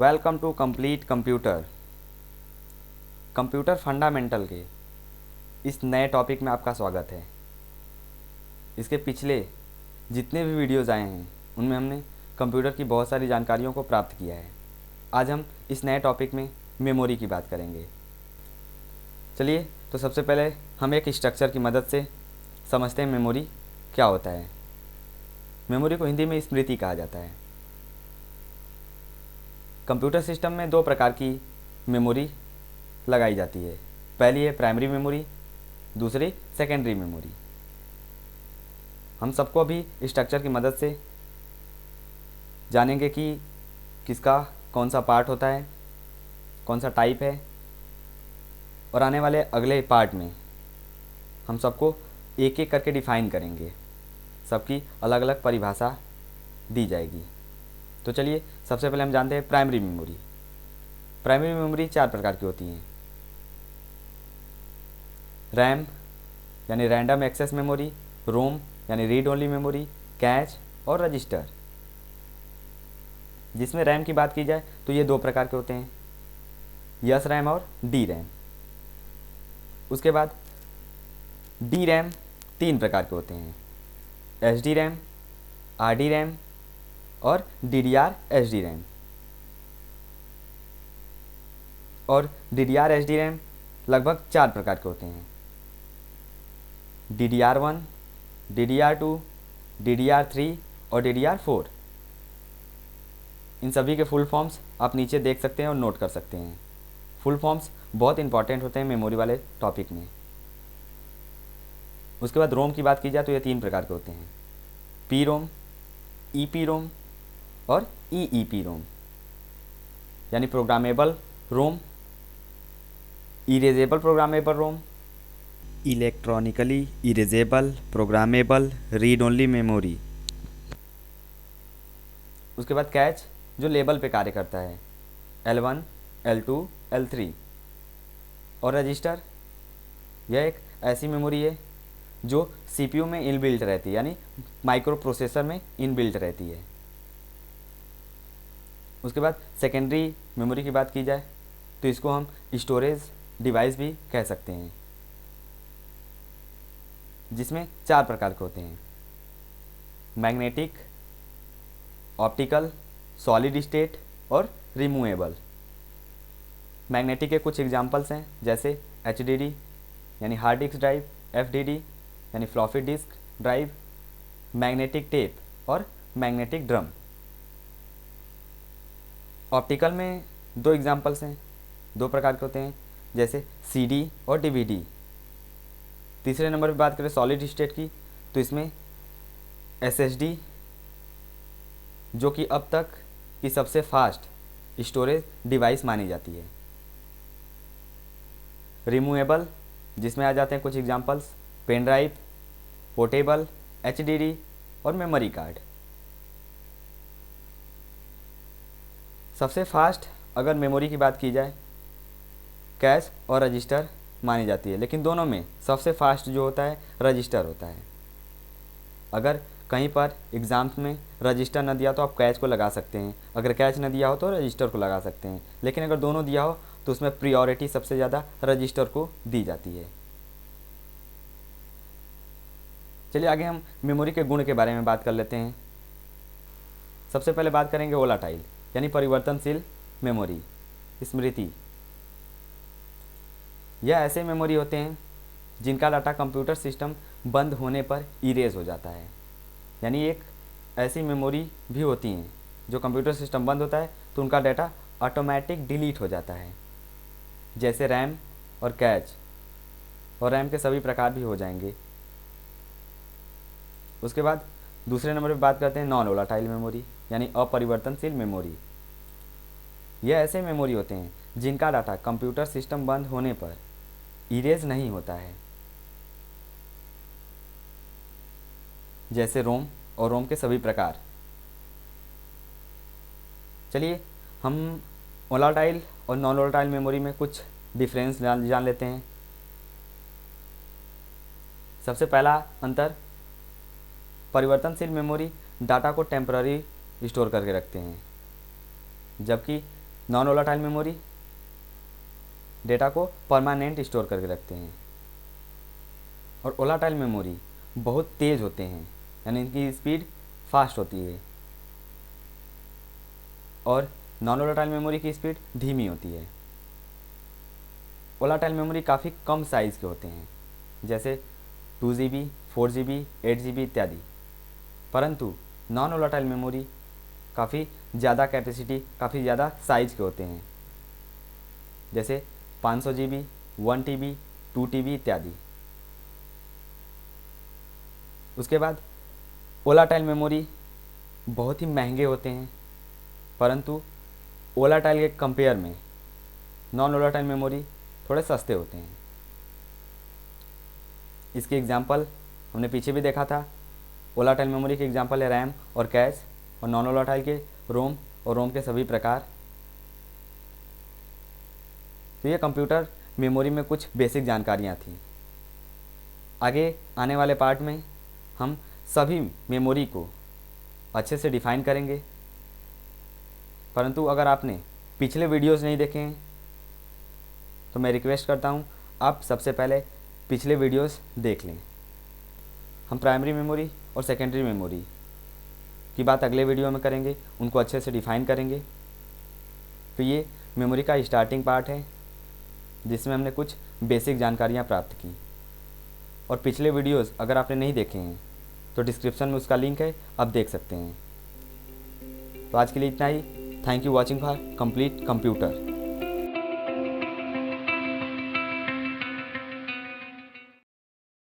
Welcome to complete computer. Computer fundamental के इस नए टॉपिक में आपका स्वागत है। इसके पिछले जितने भी वीडियोज़ आए हैं उनमें हमने कंप्यूटर की बहुत सारी जानकारियों को प्राप्त किया है। आज हम इस नए टॉपिक में मेमोरी की बात करेंगे। चलिए, तो सबसे पहले हम एक स्ट्रक्चर की मदद से समझते हैं मेमोरी क्या होता है। मेमोरी को हिंदी में स्मृति कहा जाता है। कंप्यूटर सिस्टम में दो प्रकार की मेमोरी लगाई जाती है। पहली है प्राइमरी मेमोरी, दूसरी सेकेंडरी मेमोरी। हम सबको अभी स्ट्रक्चर की मदद से जानेंगे कि किसका कौन सा पार्ट होता है, कौन सा टाइप है, और आने वाले अगले पार्ट में हम सबको एक एक करके डिफाइन करेंगे। सबकी अलग अलग परिभाषा दी जाएगी। तो चलिए, सबसे पहले हम जानते हैं प्राइमरी मेमोरी। प्राइमरी मेमोरी चार प्रकार की होती हैं। रैम यानी रैंडम एक्सेस मेमोरी, रोम यानी रीड ओनली मेमोरी, कैच और रजिस्टर। जिसमें रैम की बात की जाए तो ये दो प्रकार के होते हैं, यस रैम और डी रैम। उसके बाद डी रैम तीन प्रकार के होते हैं, H D RAM, R D RAM और D D R H D RAM. और D D R H D RAM लगभग चार प्रकार के होते हैं, DDR1, DDR2, DDR3 और DDR4। इन सभी के फुल फॉर्म्स आप नीचे देख सकते हैं और नोट कर सकते हैं। फुल फॉर्म्स बहुत इंपॉर्टेंट होते हैं मेमोरी वाले टॉपिक में। उसके बाद रोम की बात की जाए तो ये तीन प्रकार के होते हैं, पी रोम, ई पी रोम और ई पी रोम। यानी programmable ROM, erasable programmable ROM, electronically erasable programmable read only memory. उसके बाद कैच जो लेबल पे कार्य करता है, L1, L2, L3। और रजिस्टर यह एक ऐसी मेमोरी है जो CPU में इनबिल्ट रहती है, यानी माइक्रो प्रोसेसर में इनबिल्ट रहती है। उसके बाद सेकेंडरी मेमोरी की बात की जाए तो इसको हम स्टोरेज डिवाइस भी कह सकते हैं, जिसमें चार प्रकार के होते हैं, मैग्नेटिक, ऑप्टिकल, सॉलिड स्टेट और रिमूवेबल। मैग्नेटिक के कुछ एग्जांपल्स हैं, जैसे HDD यानी हार्ड डिस्क ड्राइव, FDD यानी floppy disk drive, magnetic tape और मैग्नेटिक ड्रम। ऑप्टिकल में दो एग्जांपल्स हैं, दो प्रकार के होते हैं, जैसे CD और DVD। तीसरे नंबर पर बात करें सॉलिड स्टेट की तो इसमें SSD, जो कि अब तक की सबसे फास्ट स्टोरेज डिवाइस मानी जाती है। रिमूवेबल जिसमें आ जाते हैं कुछ examples, pen drive, portable, HDD और मेमोरी कार्ड। सबसे फास्ट अगर मेमोरी की बात की जाए, कैश और रजिस्टर मानी जाती है, लेकिन दोनों में सबसे फास्ट जो होता है रजिस्टर होता है। अगर कहीं पर एग्ज़ाम्स में रजिस्टर न दिया तो आप कैच को लगा सकते हैं, अगर कैच न दिया हो तो रजिस्टर को लगा सकते हैं, लेकिन अगर दोनों दिया हो तो उसमें प्रियोरिटी सबसे ज़्यादा रजिस्टर को दी जाती है। चलिए आगे हम मेमोरी के गुण के बारे में बात कर लेते हैं। सबसे पहले बात करेंगे वोलाटाइल यानी परिवर्तनशील मेमोरी, स्मृति। यह ऐसे मेमोरी होते हैं जिनका डाटा कंप्यूटर सिस्टम बंद होने पर इरेज हो जाता है। यानी एक ऐसी मेमोरी भी होती हैं जो कंप्यूटर सिस्टम बंद होता है तो उनका डाटा ऑटोमेटिक डिलीट हो जाता है, जैसे रैम और कैच। और रैम के सभी प्रकार भी हो जाएंगे। उसके बाद दूसरे नंबर पे बात करते हैं नॉन वोलाटाइल मेमोरी यानी अपरिवर्तनशील मेमोरी। यह ऐसे मेमोरी होते हैं जिनका डाटा कंप्यूटर सिस्टम बंद होने पर इरेज नहीं होता है, जैसे रोम और रोम के सभी प्रकार। चलिए हम वोलाटाइल और नॉन वोलाटाइल मेमोरी में कुछ डिफरेंस जान लेते हैं। सबसे पहला अंतर, परिवर्तनशील मेमोरी डाटा को टेम्पररी स्टोर करके रखते हैं, जबकि नॉन वोलेटाइल मेमोरी डेटा को परमानेंट स्टोर करके रखते हैं, और वोलेटाइल मेमोरी बहुत तेज़ होते हैं, यानी इनकी स्पीड फास्ट होती है, और नॉन वोलेटाइल मेमोरी की स्पीड धीमी होती है। वोलेटाइल मेमोरी काफ़ी कम साइज़ के होते हैं, जैसे 2 GB, 4 GB, 8 GB इत्यादि, परंतु नॉन वोलेटाइल मेमोरी काफ़ी ज़्यादा कैपेसिटी, काफ़ी ज़्यादा साइज़ के होते हैं, जैसे 500 GB, 1 TB, 2 TB इत्यादि। उसके बाद वोलेटाइल मेमोरी बहुत ही महंगे होते हैं, परंतु वोलेटाइल के कंपेयर में नॉन वोलेटाइल मेमोरी थोड़े सस्ते होते हैं। इसके एग्जांपल हमने पीछे भी देखा था। वोलेटाइल मेमोरी के एग्जांपल है रैम और कैश, और नॉन वोलेटाइल के रोम और रोम के सभी प्रकार। तो ये कंप्यूटर मेमोरी में कुछ बेसिक जानकारियाँ थी। आगे आने वाले पार्ट में हम सभी मेमोरी को अच्छे से डिफ़ाइन करेंगे, परंतु अगर आपने पिछले वीडियोस नहीं देखे हैं तो मैं रिक्वेस्ट करता हूं आप सबसे पहले पिछले वीडियोस देख लें। हम प्राइमरी मेमोरी और सेकेंडरी मेमोरी की बात अगले वीडियो में करेंगे, उनको अच्छे से डिफ़ाइन करेंगे। तो ये मेमोरी का स्टार्टिंग पार्ट है, जिसमें हमने कुछ बेसिक जानकारियाँ प्राप्त की, और पिछले वीडियोस अगर आपने नहीं देखे हैं तो डिस्क्रिप्शन में उसका लिंक है, आप देख सकते हैं। तो आज के लिए इतना ही। Thank you watching for complete computer.